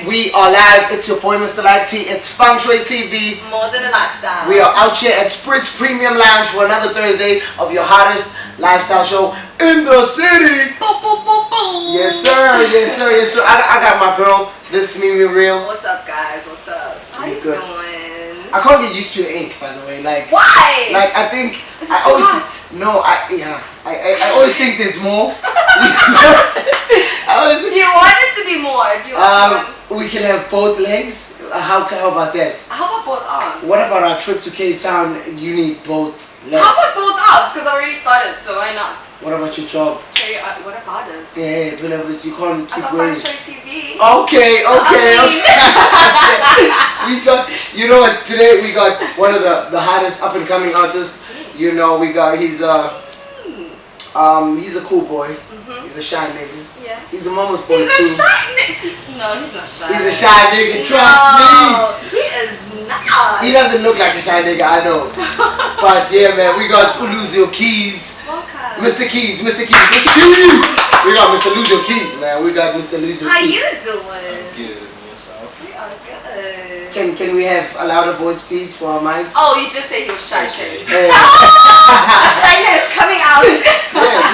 We are live. It's your boy, Mr. Livesy. It's Feng Shui TV. More than a lifestyle. We are out here at Spritz Premium Lounge for another Thursday of your hottest lifestyle show in the city. Boop, boop, boop, boop. Yes, sir. Yes, sir. Yes, sir. I got my girl. This is me real. What's up, guys? What's up? How you good. doing? I can't get used to your ink, by the way. Like why? Like I think Is it I too always hot? no. I always think there's more. I always Do you want it to be more? Do you want we can have both legs. How about that? How about both arms? What about our trip to Cape Town? You need both legs. How about both arms? Because I already started, so why not? What about your job? Okay, what about it? Yeah, whatever. You can't I keep got wearing. Feng Shui TV. Okay. We got. You know what? Today we got one of the hottest up and coming artists. You know, we got. He's a cool boy. He's a shy nigga. Yeah. He's a mama's boy He's too. a shy nigga. No, he's not shy. He's a shy nigga. Trust me. He is not. He doesn't look like a shy nigga. I know. But yeah, man, we got Luzyo Keys. Welcome. Mr. Keys. We got Mr. Luzyo Keys, man. We got Mr. Luzyo How Keys. you doing? Good, yourself? We are good. Can we have a louder voice, please, for our mics? Oh, you just say he was shy. Okay. Yeah. Shyness coming out. Yeah,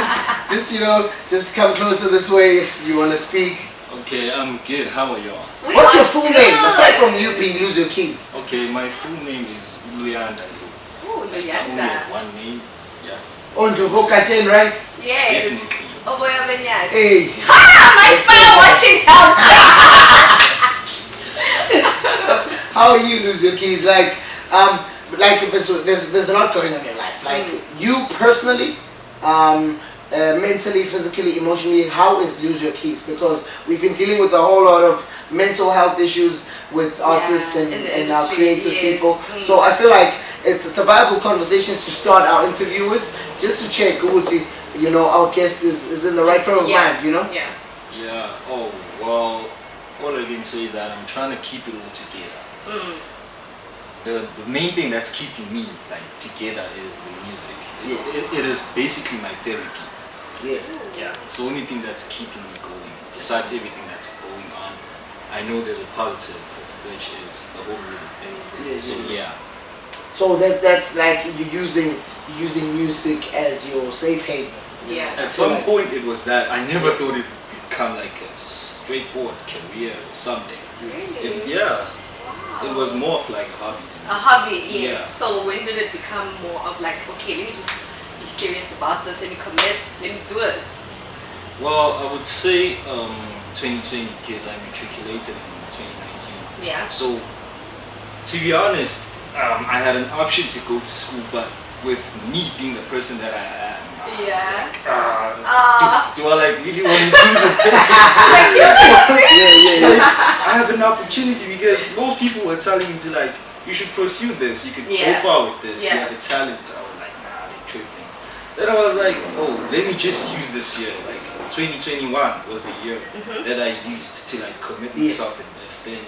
just you know, just come closer this way if you want to speak. Okay, I'm good. How are y'all? What's your full name, aside from you being Luzyo Keys? Okay, my full name is Luyanda. Oh, I only Luyanda. have one name. Yeah. On Kachen, right? Yes. Definitely. Oh boy, I'm in yet. Hey. Ha! My spell watching help. How are you, Luzyo Keys? Like so there's a lot going on in your life. Like you personally, mentally, physically, emotionally, how is Luzyo Keys? Because we've been dealing with a whole lot of mental health issues with artists and our creative people. So I feel like it's a viable conversation to start our interview with, just to check, you know, our guest is in the right frame of mind, you know? Yeah. Yeah. Oh, well, all I can say is that I'm trying to keep it all together. The main thing that's keeping me together is the music. Yeah. It is basically my therapy. Yeah. Yeah, it's the only thing that's keeping me going. Besides everything that's going on, I know there's a positive, which is the whole music thing. Yeah, So yeah. So that's like you're using music as your safe haven. Yeah. At some point it was that. I never thought it would become like a straightforward career or something. Really? Yeah. Wow. It was more of like a hobby to me. A hobby, yes. Yeah. So when did it become more of like, okay, let me just be serious about this, let me commit, let me do it? Well, I would say 2020 because I matriculated in 2019. Yeah. So to be honest, I had an option to go to school, but with me being the person that I am, I was like, do I like really want to do this? I have an opportunity because most people were telling me to like, you should pursue this, you could go far with this, you have a talent. I was like, nah, they're tripping. Then I was like, oh, let me just use this year. Like 2021 was the year that I used to like commit myself in this thing.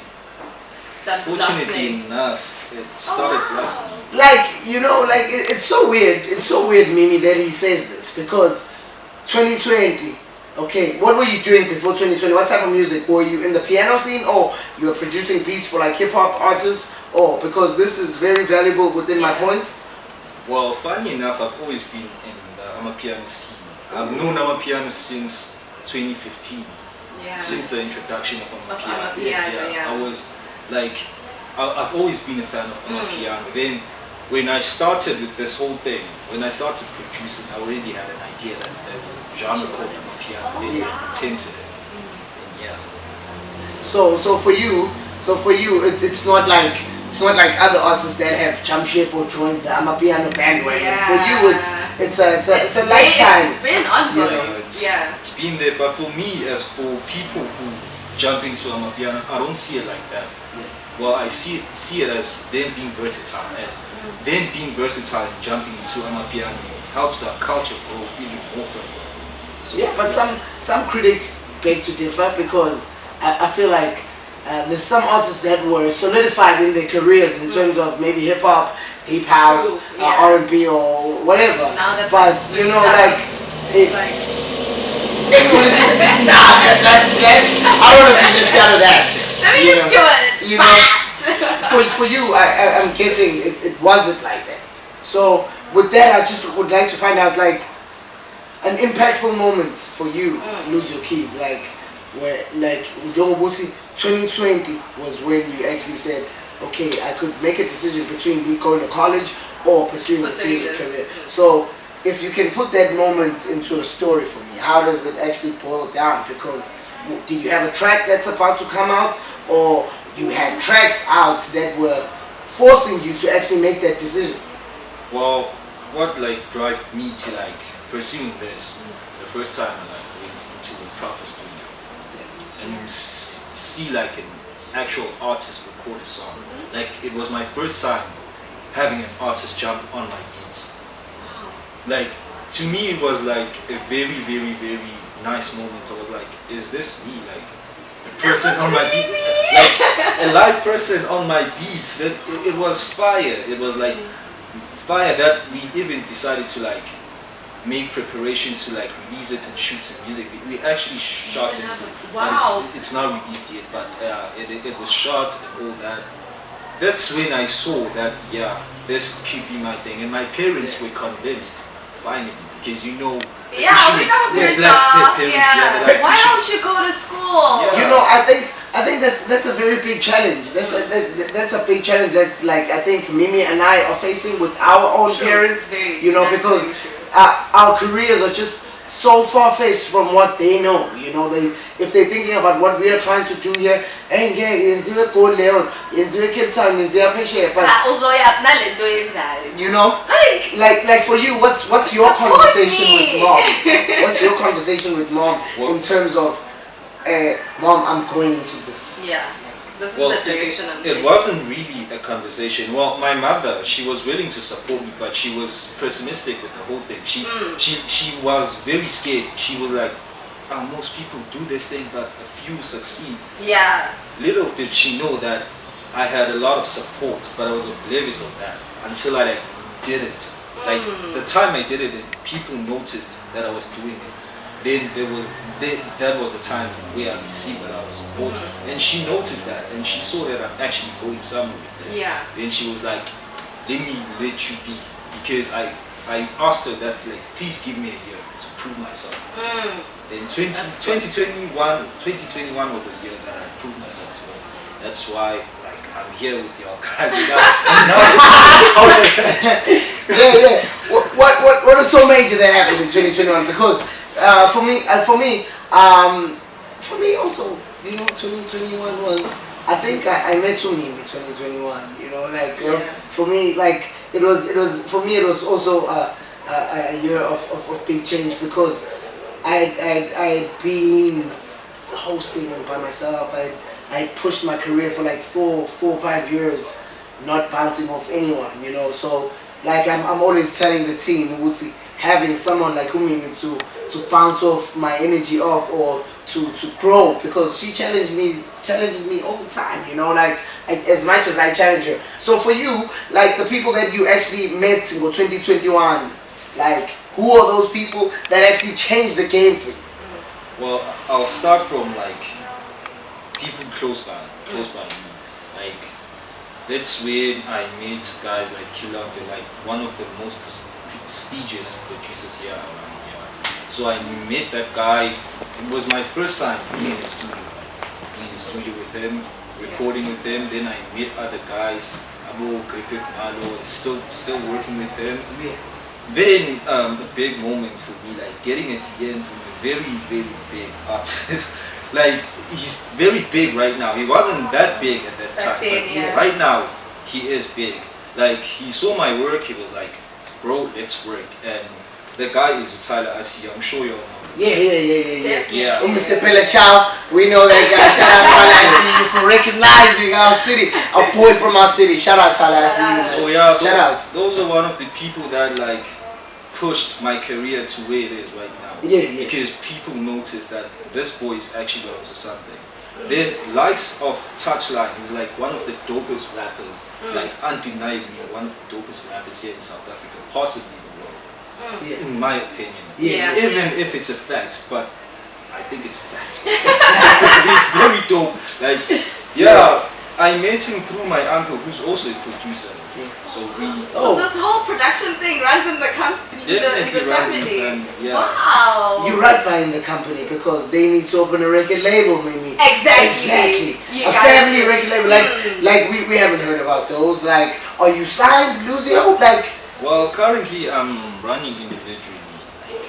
Fortunately enough, it started blessing. Like, you know, like it's so weird. It's so weird, Mimi, that he says this because 2020. Okay, what were you doing before 2020? What type of music? Were you in the piano scene, or you were producing beats for like hip hop artists? Or because this is very valuable within my points. Well, funny enough, I've always been in the Amapiano scene. I've known Amapiano since 2015. Yeah. Since the introduction of Amapiano. Yeah. I was like, I've always been a fan of Amapiano. Then when I started with this whole thing, when I started producing, I already had an idea that there's a genre called Amapiano. Then I attempted it. And yeah. So for you, it's not like other artists that have jumped ship or joined the Amapiano bandwagon. Yeah. For you, it's a lifetime. It's been ongoing. It's been there, but for me, as for people who jump into Amapiano, I don't see it like that. Well, I see it as them being versatile, and them being versatile and jumping into Amapiano helps the culture grow even more further. So, Yeah, but some critics beg to differ because I feel like there's some artists that were solidified in their careers in terms of maybe hip hop, deep house, R&B or whatever. Now that but you know, like, everyone is I don't want to be left out of that. Let I'm used to it. You know, for you, I'm guessing it wasn't like that. So with that, I just would like to find out like an impactful moment for you, Lose Your Keys, like where like 2020 was when you actually said, okay, I could make a decision between me going to college or pursuing a music career. So if you can put that moment into a story for me, how does it actually boil down? Because did you have a track that's about to come out, or you had tracks out that were forcing you to actually make that decision? Well, what like drove me to like pursuing this the first time I like went into a proper studio and see like an actual artist record a song. Like it was my first time having an artist jump on my beats. Like to me it was like a very very very nice moment. I was like, is this me? Like a person on my beat, like a live person on my beats. That it was fire. It was like fire that we even decided to like make preparations to like release it and shoot some music. We actually shot it. Wow. It's not released yet, but it was shot and all that. That's when I saw that this could be my thing, and my parents were convinced finally, because you know. Yeah, we know parents are. Why don't you go to school? Yeah. You know, I think that's a very big challenge. That's a big challenge that's like I think Mimi and I are facing with our own parents. You know, because our careers are just so far-fetched from what they know. You know, if they're thinking about what we are trying to do here, you know, like for you, what's your conversation with mom? What's your conversation with mom in terms of, mom, I'm going into this? Yeah. This is the direction I'm taking. It wasn't really a conversation. Well, my mother, she was willing to support me, but she was pessimistic with the whole thing. She was very scared. She was like, most people do this thing, but a few succeed. Yeah. Little did she know that I had a lot of support, but I was oblivious of that until I like did it. Like the time I did it, and people noticed that I was doing it. Then that was the time where I received a lot of support, and she noticed that, and she saw that I'm actually going somewhere with this. Yeah. Then she was like, let me let you be, because I asked her that, like, please give me a year to prove myself. Then 2021 was the year that I proved myself to her. That's why like I'm here with y'all guys. Yeah. What are so major that happened in 2021? Because for me also, you know, 2021 was, I think I met Sumi in 2021, you know, like for me, like it was also a year of big change, because I'd been hosting by myself. I pushed my career for like 4 or 5 years, not bouncing off anyone, you know. So like I'm always telling the team, having someone like Umimi to bounce off my energy off, or to grow, because she challenges me all the time, you know, like as much as I challenge her. So for you, like the people that you actually met in 2021, like who are those people that actually changed the game for you? Well, I'll start from like people close by me. Like that's when I met guys like Chula. They're like one of the most prestigious producers here around here. So I met that guy. It was my first time being in the studio with him, recording with him. Then I met other guys. Abu Griffith Malo, still working with him. Then a big moment for me, like getting a DM from a very very big artist. Like he's very big right now. He wasn't that big at that time, but right now he is big. Like he saw my work, he was like, bro, let's work. And the guy is Tyler Asi. I'm sure you all know. Yeah. Mr. Bella Chow, we know that guy. Shout out Tyler Asi for recognizing our city, our boy from our city. Shout out Tyler Asi. So yeah, shout out. Those are one of the people that like pushed my career to where it is right now. Because people noticed that this boy is actually onto something. Then likes of Touchline is like one of the dopest rappers, like undeniably one of the dopest rappers here in South Africa, possibly the world, in my opinion. Even if it's a fact, but I think it's a fact. He's very dope. Like, yeah, I met him through my uncle, who's also a producer. Yeah. So we. So this whole production thing runs in the company. Definitely the runs in family. the family. Yeah. Wow. You're right buying the company because they need to open a record label, maybe. Exactly. A family record label, like we haven't heard about those. Like, are you signed, Luzyo? Like, Well, currently I'm running individually. Like,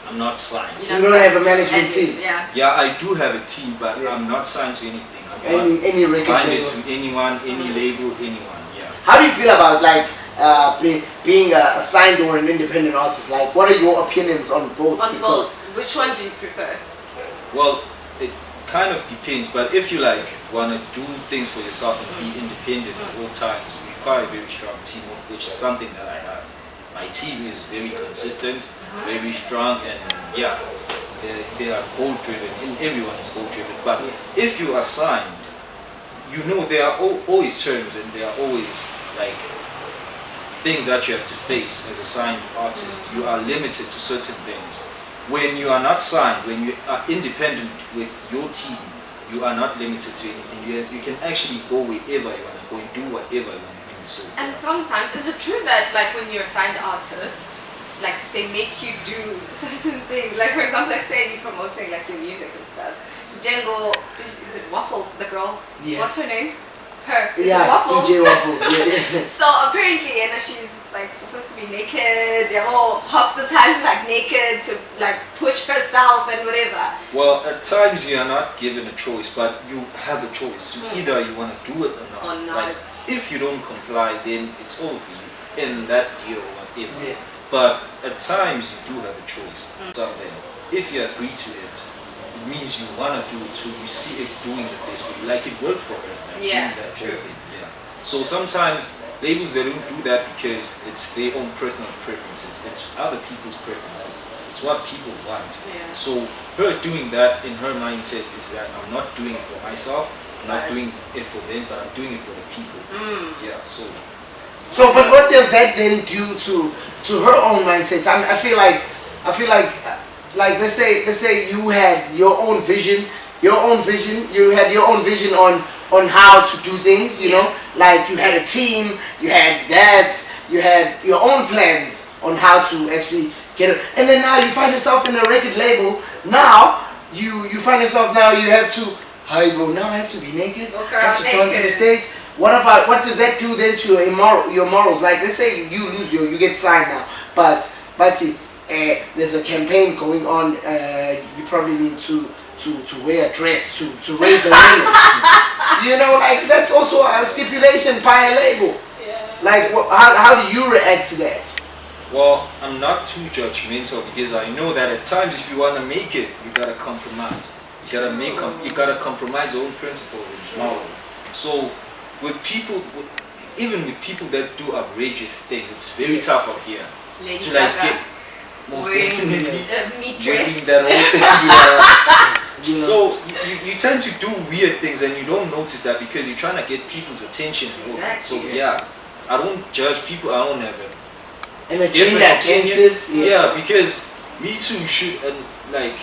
I'm not signed. you don't have a management team. Yeah. Yeah, I do have a team, but I'm not signed to anything. I'm Any not record binded label. to anyone, any label, anyone. Yeah. How do you feel about like being a signed or an independent artist? Like, what are your opinions on both? On both. Which one do you prefer? Well, it kind of depends, but if you like want to do things for yourself and be independent at all times, you require a very strong team, of which is something that I have. My team is very consistent, very strong, and yeah, they are goal driven, and everyone is goal driven. But if you are signed, you know there are always terms, and there are always like things that you have to face as a signed artist. You are limited to certain things. When you are not signed, when you are independent with your team, you are not limited to anything. You can actually go wherever you want to go and do whatever you want to do. So, And sometimes, is it true that like when you're a signed artist, like they make you do certain things? Like for example, let's say you're promoting like your music and stuff. Django, is it Waffles, the girl? Yeah. What's her name? Her. Is it Yeah, Waffles? DJ Waffles. Yeah. So apparently, and she's like supposed to be naked. Half the time she's like naked to like push herself and whatever. well, at times you are not given a choice, but you have a choice. So either you want to do it or not. Or not. Like, if you don't comply, then it's over for you in that deal or whatever. Yeah. But at times you do have a choice. Something. If you agree to it, it means you want to do it too. You see it doing the best for you. Like it worked for her. Like Yeah, doing that true. whole thing. Yeah. So sometimes labels, they don't do that because it's their own personal preferences. It's other people's preferences. It's what people want. Yeah. So her doing that in her mindset is that I'm not doing it for myself. I'm not Right. doing it for them, but I'm doing it for the people. Yeah. So. So, but what does that then do to her own mindset? I feel like let's say you had your own vision. You had your own vision on how to do things. You know, like you had a team, you had that, you had your own plans on how to actually get it. And then now you find yourself in a record label. Now you find yourself now you have to. Hi bro, now I have to be naked. Okay, I have to go onto the naked. stage. What does that do then to your morals? Like let's say you lose you get signed now, but see, there's a campaign going on. You probably need to wear a dress to raise awareness. You know, like that's also a stipulation by a label. Yeah. Like how do you react to that? Well, I'm not too judgmental because I know that at times if you want to make it, you gotta compromise. You gotta compromise your own principles and morals. So, with people, even with people that do outrageous things, it's very tough out here Lady to like Gaga get most wearing definitely meat wearing dress. that whole thing. Yeah. You know? So you tend to do weird things and you don't notice that because you're trying to get people's attention. Exactly. So yeah, I don't judge people. I don't have a And a different agenda against opinion. it. Yeah, because me too should like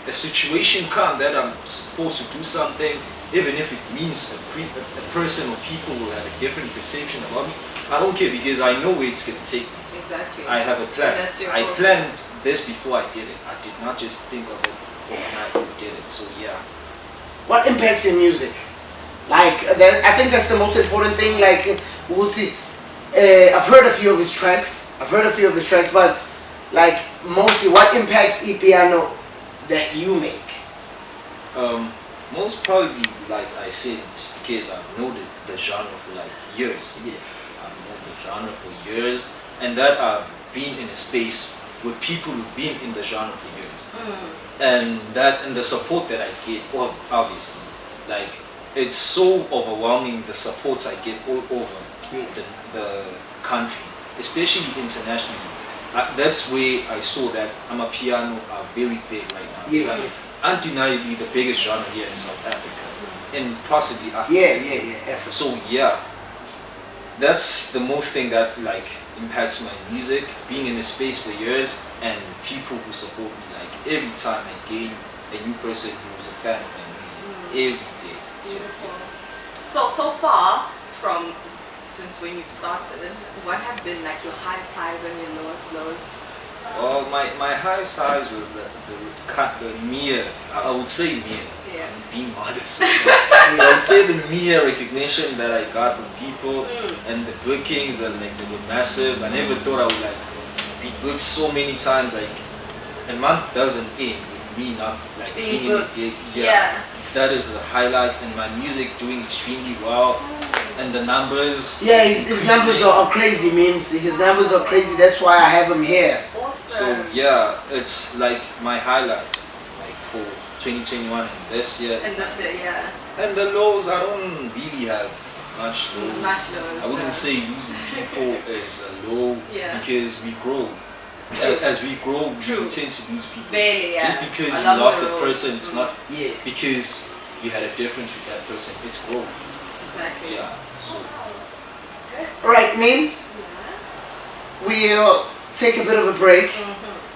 a situation come that I'm forced to do something, even if it means a person or people will have a different perception about me. I don't care because I know where it's gonna take me. Exactly. I have a plan. And that's your I focus. planned this before I did it. I did not just think of it overnight and did it. So yeah. What impacts your music? Like I think that's the most important thing. Like we'll see. I've heard a few of his tracks. But like mostly, what impacts Ipiano that you make? Most probably, like I said, it's because I've known the genre for like years. Yeah. I've known the genre for years, and that I've been in a space with people who've been in the genre for years, and the support that I get, obviously, like it's so overwhelming. The support I get all over the country, especially internationally. That's where I saw that Amapiano are very big right now. Yeah. Like, undeniably the biggest genre here in South Africa, and possibly Africa. Yeah. Africa. So yeah, that's the most thing that like impacts my music. Being in a space for years and people who support me. Like every time I gain a new person who's a fan of my music every day. Beautiful. So far from since when you've started, what have been like your highest highs and your lowest lows? Well, my highest highs was the mere, I would say mere, Yeah. I'm being modest. I would say the mere recognition that I got from people and the bookings that like they were massive. I never thought I would like be booked so many times. Like a month doesn't end with me not like being in a gig. Yeah. That is the highlight, and my music doing extremely well, and the numbers. Yeah, his numbers are crazy, memes. His numbers are crazy. That's why I have him here. Awesome. So yeah, it's like my highlight, like for 2021 and this year. And this year, yeah. And the lows, I don't really have much lows. Much lows. I wouldn't say losing people is a low because we grow. As we grow, True. we tend to lose people. Barely, yeah. Just because you Along lost the a road. person, it's not Yeah. because you had a difference with that person. It's growth. Exactly. Yeah. So Alright, memes. We'll take a bit of a break.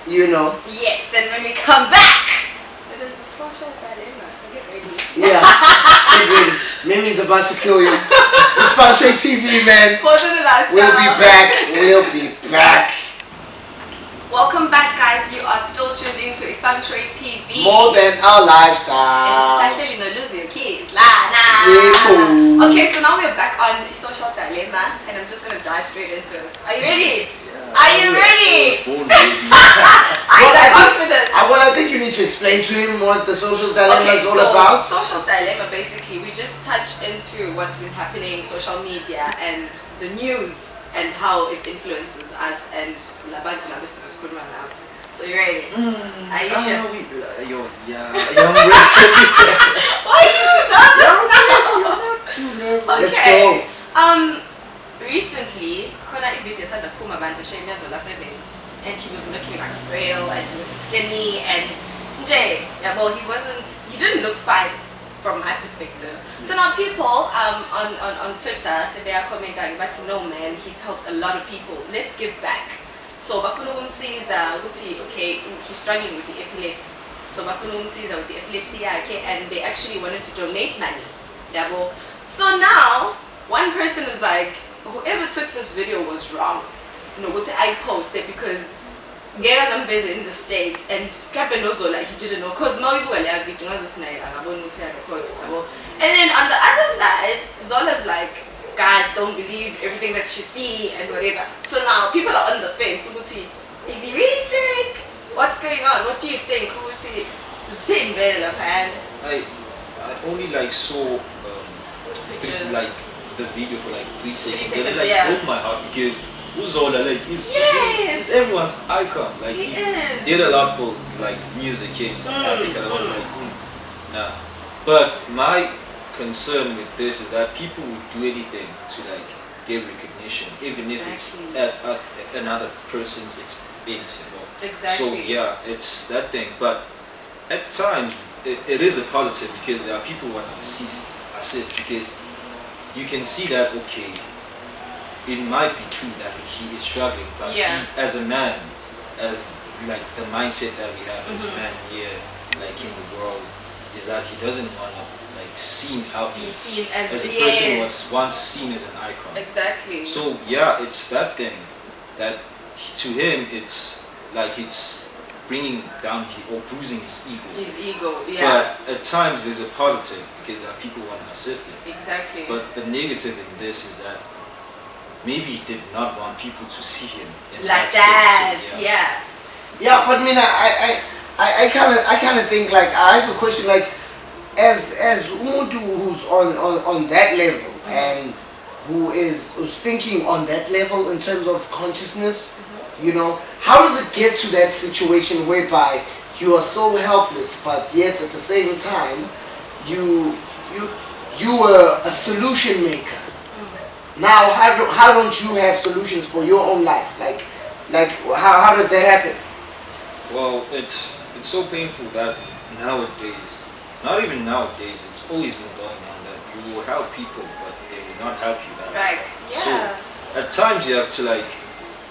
You know. Yes, and when we come back, it is the social dilemma, so get ready. Yeah. Get ready. Mimi's about to kill you. It's Fun Trade TV, man. Positive lifestyle. We'll be back. We'll be back. Welcome back, guys. You are still tuned into Ifantray TV. More than our lifestyle. And this is actually no Luzyo kids. La na. Yeah, boo. Okay, so now we're back on the social dilemma, and I'm just gonna dive straight into it. Are you ready? Are you ready? born baby. I'm confident. I think you need to explain to him what the social dilemma is all about. Social dilemma, basically, we just touch into what's been happening in social media and the news and how it influences us and so you ready? Are you sure? I'm ready. Why are you nervous now? Let's Okay. go. Recently, Kona Ibiti said that Puma Banta Zola 7 and he was looking like frail and he was skinny and Jay, yeah, well he didn't look fine from my perspective. So now people on Twitter said they are commenting, but no man, he's helped a lot of people. Let's give back. So Bafunum sees okay, he's struggling with the epilepsy. So Bafunum sees with the epilepsy, yeah, okay, and they actually wanted to donate money. Yeah, well, so now one person is like, whoever took this video was wrong. You know, what I posted because guys I'm busy in the States and Captain also like he didn't know because now people are like victims and then on the other side Zola's like, guys don't believe everything that you see and whatever. So now people are on the fence. Is he really sick? What's going on? What do you think? Who is he? I only like saw like the video for like 3 seconds and it like broke my heart because Uzola like he's everyone's icon. Like he did a lot for like music here in South Africa. I was like, nah. But my concern with this is that people would do anything to like get recognition, even if it's at another person's expense, you know. Exactly. So yeah, it's that thing. But at times it is a positive because there are people who want to assist because you can see that okay, it might be true that he is struggling, but he, as a man, as like the mindset that we have as a man here, like in the world, is that he doesn't want to like seen how be seen as a person was once seen as an icon. Exactly. So yeah, it's that thing that to him it's like it's bringing down or bruising his ego. His ego, yeah. But at times there's a positive because there are people who want to assist him. Exactly. But the negative in this is that maybe he did not want people to see him in like that. So, yeah. Yeah, but I kind of think like I have a question like as Umuntu who's on that level and who's thinking on that level in terms of consciousness, you know, how does it get to that situation whereby you are so helpless but yet at the same time you were a solution maker. Now how don't you have solutions for your own life? Like how does that happen? Well, it's so painful that nowadays, not even nowadays, it's always been going on that you will help people but they will not help you back. Right. Yeah. So at times you have to like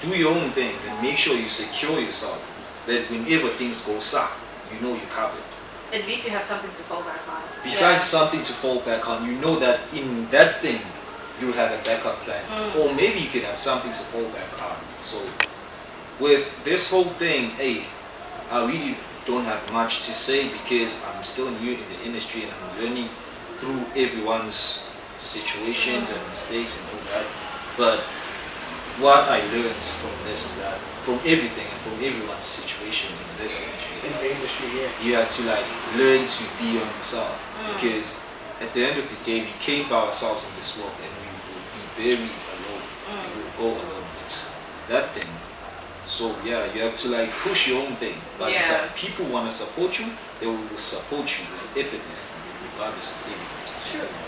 do your own thing and make sure you secure yourself that whenever things go south, you know you're covered. at least you have something to fall back on. Besides something to fall back on, you know that in that thing you have a backup plan, or maybe you could have something to fall back on. So with this whole thing, hey, I really don't have much to say because I'm still new in the industry and I'm learning through everyone's situations and mistakes and all that. But what I learned from this is that from everything and from everyone's situation in this industry, you have to like learn to be on yourself, because at the end of the day we came by ourselves in this world and we will be very alone. We will go alone. It's that thing. So yeah, you have to like push your own thing. But people want to support you, they will support you like effortlessly, regardless of anything.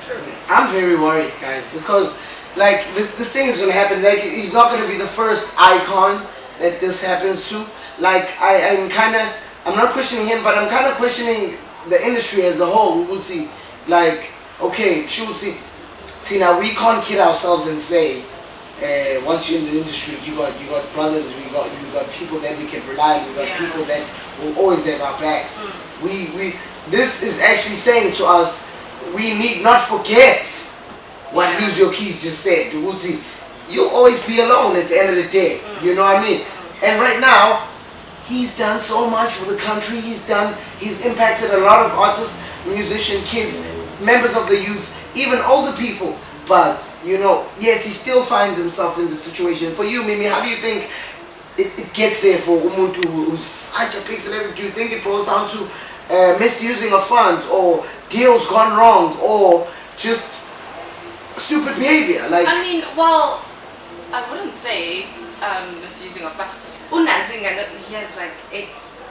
True. I'm very worried, guys, because like this thing is gonna happen. Like he's not gonna be the first icon that this happens to. Like I'm not questioning him, but I'm kind of questioning the industry as a whole. We will see, like, okay, now we can't kid ourselves and say, once you're in the industry, you got brothers, you got people that we can rely on, we got people that will always have our backs. This is actually saying to us, we need not forget what Luzyo Keys just said. You will see, you'll always be alone at the end of the day. You know what I mean? And right now, he's done so much for the country. He's impacted a lot of artists, musicians, kids, members of the youth, even older people. But you know, yet he still finds himself in the situation. For you, Mimi, how do you think it gets there for Umuntu who's such a pixel? Do you think it boils down to misusing of funds, or deals gone wrong, or just stupid behavior? Like, I mean, well, I wouldn't say misusing of funds. Unazinga, he has like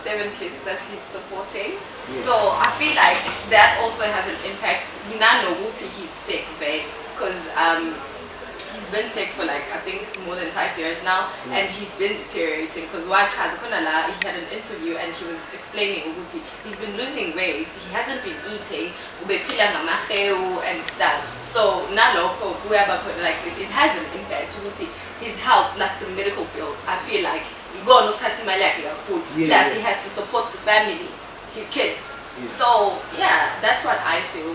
7 kids that he's supporting. So I feel like that also has an impact. Nano Wuti, he's sick, babe, because he's been sick for like I think more than 5 years now, and he's been deteriorating. Because he had an interview and he was explaining Uguti, he's been losing weight, he hasn't been eating, and stuff. So naloko, like it has an impact. Uguti, his health, like the medical bills. I feel like you go no plus he has to support the family, his kids. So yeah, that's what I feel.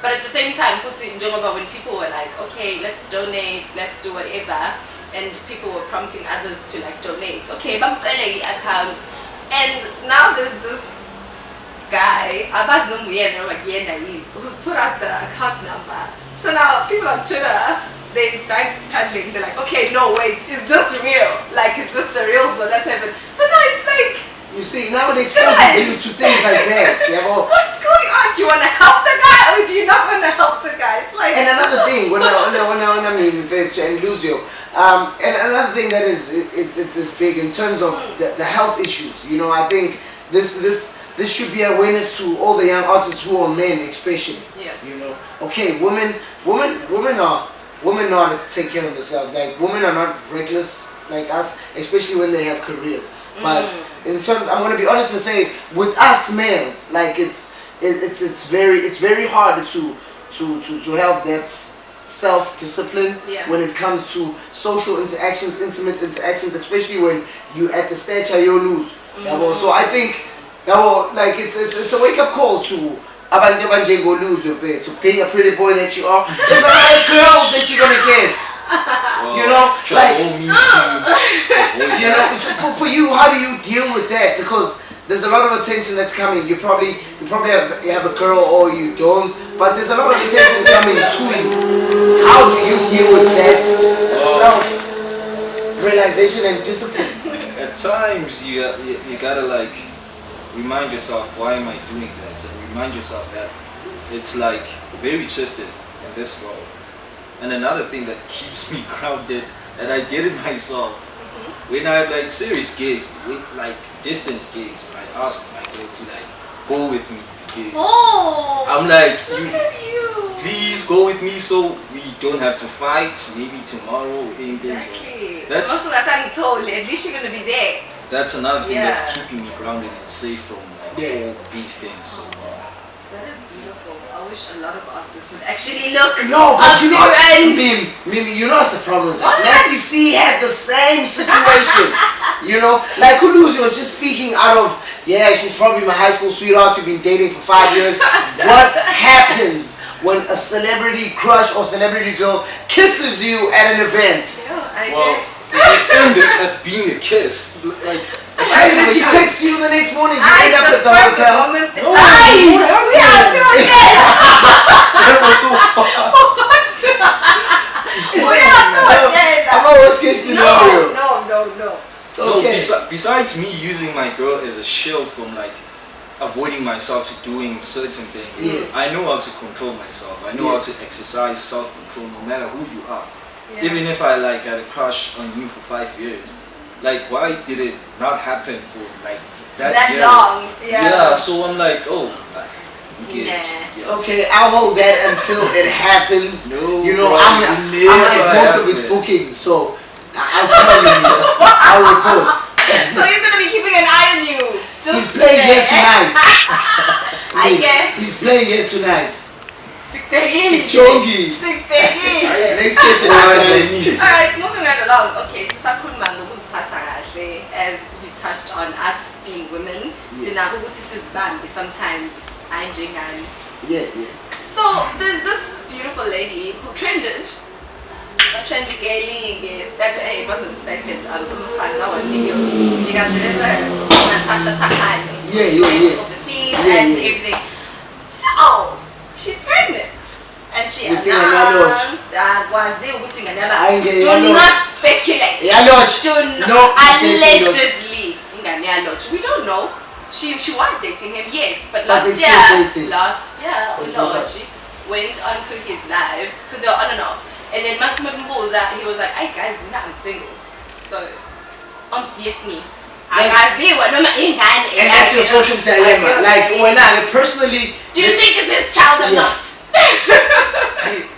But at the same time, when people were like, okay, let's donate, let's do whatever, and people were prompting others to like donate. Okay, account, and now there's this guy, who's put out the account number. So now people on Twitter, they paddling. They're like, okay, no, wait, is this real? Like, is this the real Zola 7? So now it's like, you see, now it exposes you to things like that. What's going on? Do you want to help the guy, or do you not want to help the guy? It's like. And another thing, when I mean, and Luzyo, and another thing that is big in terms of the health issues. You know, I think this should be awareness to all the young artists who are men, especially. Yeah. You know, okay, women know how to take care of themselves. Like, women are not reckless like us, especially when they have careers. But in terms, I'm gonna be honest and say, with us males, like it's very hard to have that self-discipline when it comes to social interactions, intimate interactions, especially when you at the stature you lose. So I think like it's a wake-up call to abantu abanje go lose your face. So being a pretty boy that you are, there's a lot of girls that you're gonna get. You know, like, you know, for you, how do you deal with that? Because there's a lot of attention that's coming. You probably have a girl or you don't, but there's a lot of attention coming to you. How do you deal with that self-realization and discipline? At times, you gotta like remind yourself, why am I doing this? And remind yourself that it's like very twisted in this world. And another thing that keeps me grounded, and I did it myself, when I have like serious gigs, like distant gigs, I ask my girl to like go with me. I'm like, please go with me so we don't have to fight maybe tomorrow or anything. Exactly. That's also, that's told. At least you're gonna be there. That's another thing that's keeping me grounded and safe from like all these things. So, that is beautiful. I wish a lot of artists would actually look. No, but you know, Mimi, you know what's the problem with that? Nasty C had the same situation. You know, like Luzyo was just speaking out of, yeah, she's probably my high school sweetheart, we've been dating for 5 years. What happens when a celebrity crush or celebrity girl kisses you at an event? Well, it ended at being a kiss. Like, and then she texts you the next morning, you end up at the hotel. No, what happened? That was so fast. I'm a worst case scenario. No. Okay. Besides me using my girl as a shield from like avoiding myself to doing certain things, I know how to control myself. I know how to exercise self-control no matter who you are. Even if I like had a crush on you for 5 years, like why did it not happen for like that year? long? Yeah. So I'm like, oh. Okay, I'll hold that until it happens. No, you know, bro, I'm like most of his bookings, so I'll tell you. I'll report. So he's gonna be keeping an eye on you. He's playing here tonight. He's playing here tonight. Chongi. Next question. Alright, moving right along. Okay, so sakhuluma ngokuziphatha kahle, as you touched on us being women. Sinako ukuthi sizibambe sometimes. Yeah. So there's this beautiful lady who trended. A trendy girlie, it wasn't second. I don't know if I video. You guys remember Natasha Takani? She went overseas and everything. So she's pregnant. And she announced do not speculate. Allegedly. We don't know. She was dating him, yes, but last year Lodge went onto his live because they were on and off. And then Maximum Mboza, he was like, hey guys, I'm single. So on to me. And that's your social dilemma. Like when I personally, do you think it's his child or not?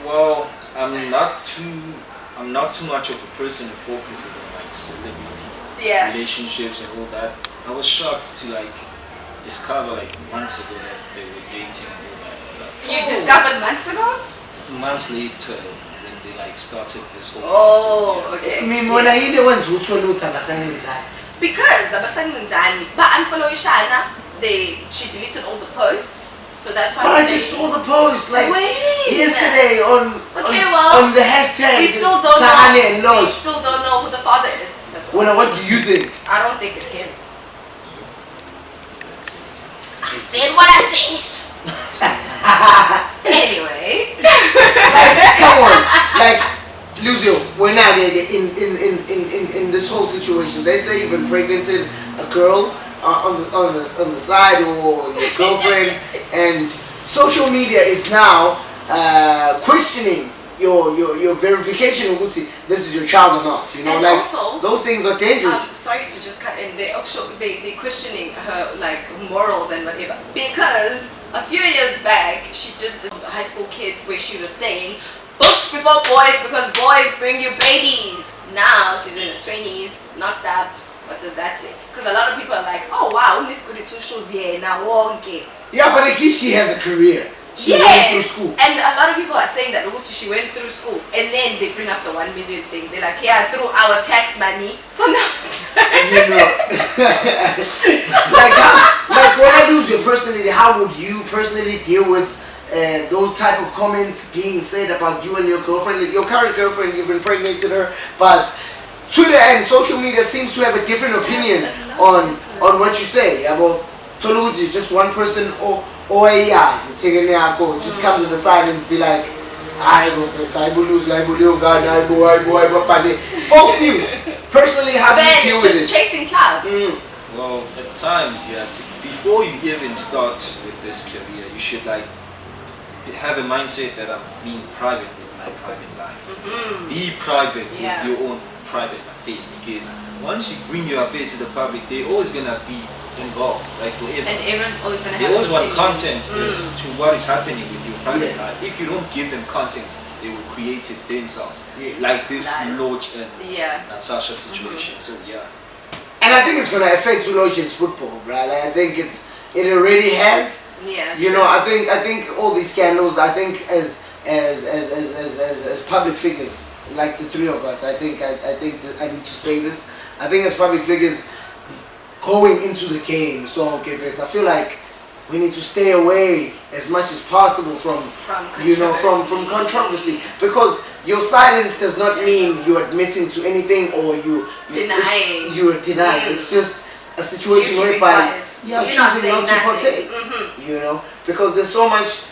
Well, I'm not too much of a person who focuses on like celebrity relationships and all that. I was shocked to like discover like months ago that they were dating and all that. You discovered months ago? Months later when they like started this whole okay. Because unfollow Ishana, she deleted all the posts. So that's why. But I just saw the post like yesterday on the hashtag. We still don't know. We still don't know who the father is. Well, what do you think? I don't think it's him. I said what I said. Anyway. Like, come on. Like, Luzyo, we're not in this whole situation. They say you've impregnated a girl on the side or your girlfriend, and social media is now questioning your verification of this is your child or not. You know, and like also, those things are dangerous. Sorry to just cut in. They questioning her like morals and whatever, because a few years back she did this high school kids where she was saying books before boys because boys bring you babies. Now she's in her 20s, knocked up. What does that say? Because a lot of people are like, oh wow, Miss Goody two shows now wonky. Yeah, but at least she has a career. She went through school. And a lot of people are saying that she went through school, and then they bring up the 1 million thing. They're like, yeah, through our tax money. So now you know. like when I lose your personality, how would you personally deal with those type of comments being said about you and your girlfriend, your current girlfriend? You've impregnated her, but Twitter and social media seems to have a different opinion on what you say. About Toluji, just one person or just come to the side and be like, false news. Personally, how do you deal with it? Chasing clouds. Well, at times you have to, before you even start with this career, you should like have a mindset that I'm being private with my private life. Be private with your own private affairs, because once you bring your affairs to the public, they're always gonna be involved, like forever. And everyone's always gonna. They always want content as to what is happening with your private life. If you don't give them content, they will create it themselves. Like this Lodge and Natasha situation. So and I think it's gonna affect Lodge's football, right? Like, I think it already has. Yeah. You know, I think all these scandals. I think as public figures, like the three of us, I think that I need to say this. I think as public figures going into the game, so okay, I feel like we need to stay away as much as possible from from controversy, because your silence does not mean you're admitting to anything or you're denying. It's just a situation whereby you're choosing not to partake. You know, because there's so much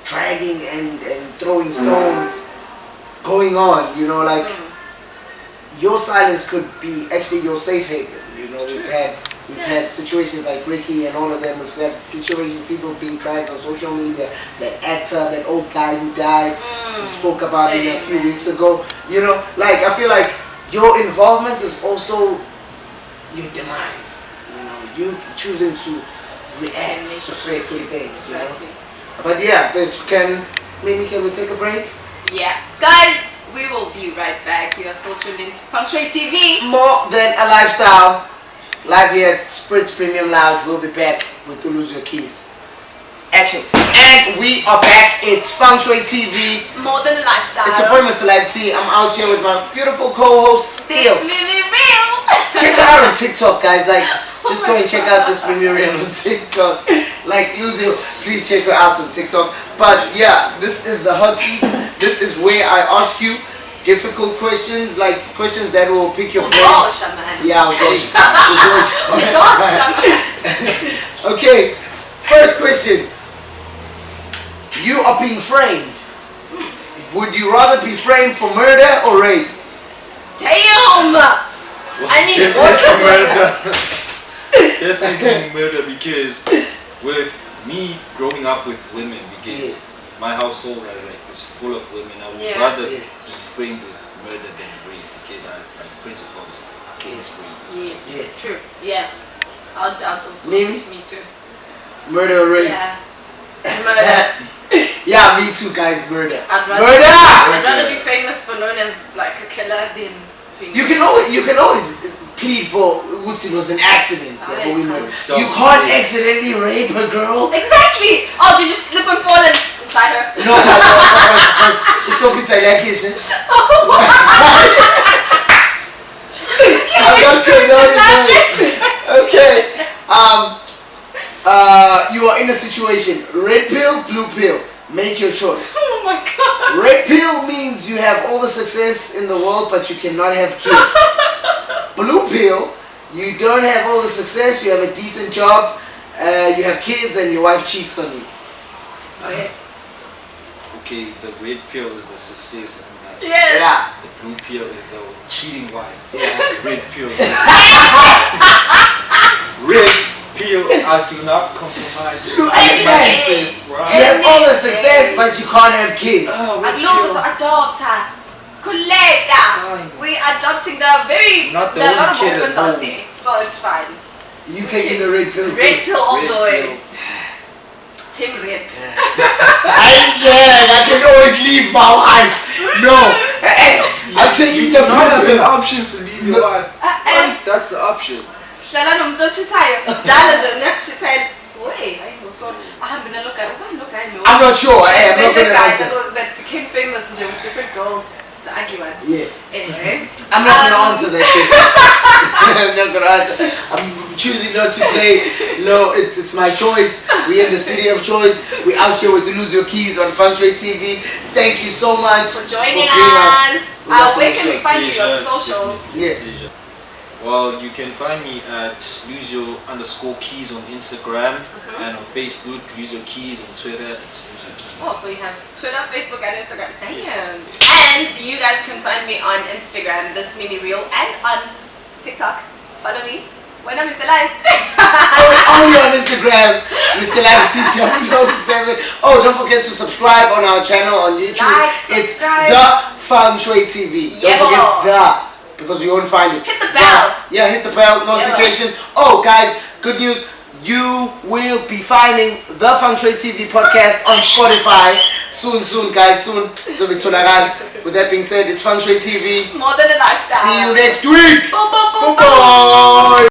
dragging and throwing stones going on. You know, like your silence could be actually your safe haven. You know, we've had situations like Ricky and all of them. We've had situations, people being dragged on social media. That actor, that old guy who died, we spoke about it a few weeks ago. You know, like I feel like your involvement is also your demise. You know, you choosing to react to certain things. You know, but yeah, bitch, can we take a break? Yeah, guys, we will be right back. You are still tuned into Feng Shui TV. More than a lifestyle. Live here at Spritz Premium Lounge. We'll be back with Luzyo Keys. Action. And we are back. It's Feng Shui TV. More than a lifestyle. It's your boy, Mr. Live T. I'm out here with my beautiful co-host, Steel. This Mimi Real. Check her out on TikTok, guys. Like, just go and check out this Mimi Real on TikTok. Like, Luzyo, please check her out on TikTok. But yeah, this is the hot seat. This is where I ask you difficult questions, like questions that will pick your brain. Yeah, okay, first question. You are being framed. Would you rather be framed for murder or rape? Damn! I need murder. Definitely murder, because with me growing up with women, because my household is full of women, I would rather be framed with murder than rape, because I have like principles against rape. Yes, true. Yeah. I'd also. Mimi? Me too. Murder or rape? Yeah. Murder. Yeah, me too, guys. Murder. I'd rather be famous for known as like a killer than being. You can always plead for what it was an accident. You can't accidentally rape a girl. Exactly. Oh, did you slip and fall inside her? No, don't be like it. Okay. You are in a situation. Red pill, blue pill. Make your choice. Oh my god. Red pill means you have all the success in the world, but you cannot have kids. Blue pill, you don't have all the success, you have a decent job, you have kids, and your wife cheats on you. Okay, the red pill is the success. Yes. Yeah. The blue pill is the cheating wife. Yeah. Red pill. Red pill, I do not compromise. You my success, bro. You have all the success, but you can't have kids. We adopting the very not the there are a lot of kid orphans out there, so it's fine. You taking the red pill? Red pill all the way. pill. Team red. I can always leave my wife. No, I'm taking You the do not have blue an pill. option to leave your wife. That's the option. Hlala nomuntu ochisayo. Njalo nje nekuchisayo. Wait, I know so. I'm gonna look at I'm not sure. I'm not gonna answer. That became famous with different girls. The ugly one. Yeah. Anyway. I'm not gonna answer that question. I'm not gonna answer. I'm choosing not to play. No, it's my choice. We're in the city of choice. We're out here with the Luzyo Keys on Feng Shui TV. Thank you so much for joining being us. Where can we us. find you on socials? Yeah. Well, you can find me at Luzyo_Keys on Instagram and on Facebook, Luzyo Keys on Twitter. It's Luzyo Keys. Oh, so you have Twitter, Facebook, and Instagram. Damn. Yes. And you guys can find me on Instagram, this Mini Reel, and on TikTok. Follow me. When I'm Mr. Live. Only on Instagram, Mr. Live T007. Oh, don't forget to subscribe on our channel on YouTube. It's the Feng Shui TV. Don't forget the. Because you won't find it. Hit the bell. Yeah, hit the bell notification. Oh, guys, good news. You will be finding the Feng Shui TV podcast on Spotify soon, guys. Soon. With that being said, it's Feng Shui TV. More than a lifestyle. See you next week. Bye. Bye.